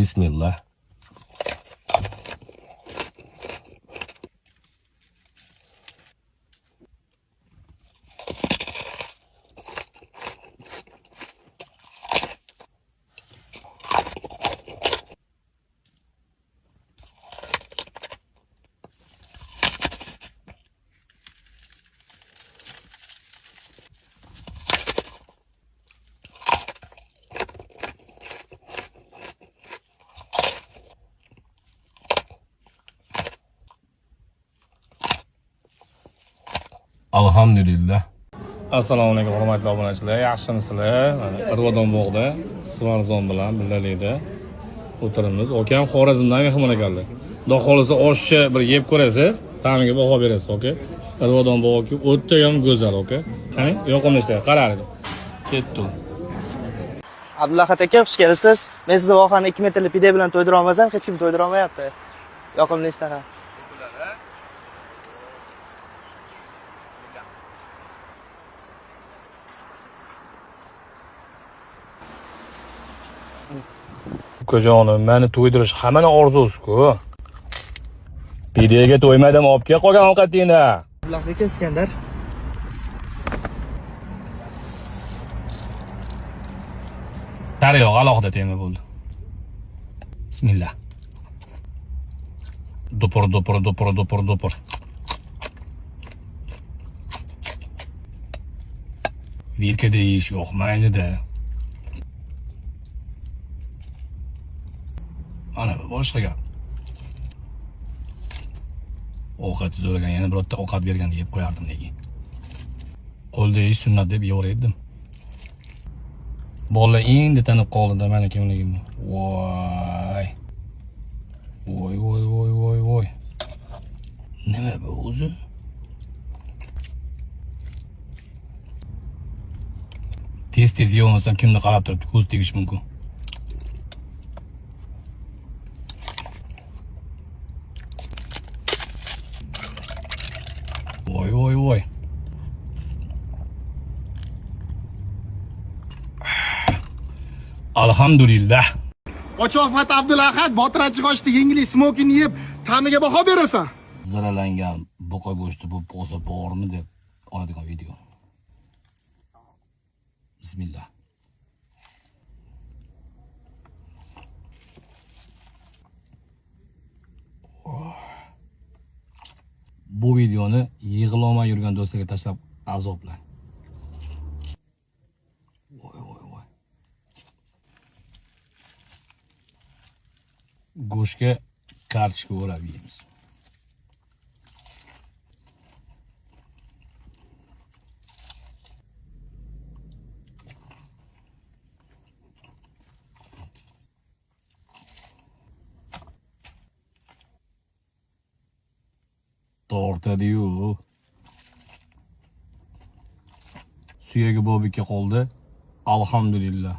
Bismillah. Alhamdulillah. Assalomu alaykum hurmatli obunachilar, yaxshimisizlar? Irvodon bog'da Svarzon bilan birgalikda o'tiramiz. Okam Xorazmdan mehmon ekanlar. Xudo xolisa oshni bir yeb ko'rasiz, ta'miga baho berasiz, oka. Irvodon bog'i o'ta ham go'zal, oka. Qani, yoqimli ishlar, qarang. Ketdi. Abdullahat aka, xush kelibsiz. Men sizni vohani 2 metrli pide bilan to'ydira olmasam, hech kim to'ydira olmayapti. Yoqimli ishtaha. Ukajonim, meni to'ydirish hammaning orzusi-ku. Pidega to'ymadim, olib kel qolgan ovqatingni. Abdullahat aka, Iskandar. Tariyoq alohida tema bo'ldi. Bismillah. Dupur. Virkada yeyish yo'qmaydi-da. Ana boshqa gap. Ovqat zo'ragan, yana birorta ovqat berganda yeb qo'yardim lekin. Qo'lda yeyish sunnat deb yeverdim. Bolalar endi tanib qoldi-da meni kimligimni. Voy. Nima bu o'zi? Tez yeyolmasam kimni qarab turibdi, ko'z tegish mumkin. Voy. Alhamdulillah. Ochofat Abdulahad botirachiq oshdi yengli smokini yeb ta'miga baho berasan. Zaralangan buqa go'shti bu bo'lsa bormi deb oladigan video. Bismillah. Bu videoni yig'ilolmay yurgan do'stlarga tashlab azoblang. Voy. Go'shtga kartoshka o'rab yeymiz. Tortadi-yu. Suyagi bobikka qoldi. Alhamdulillah.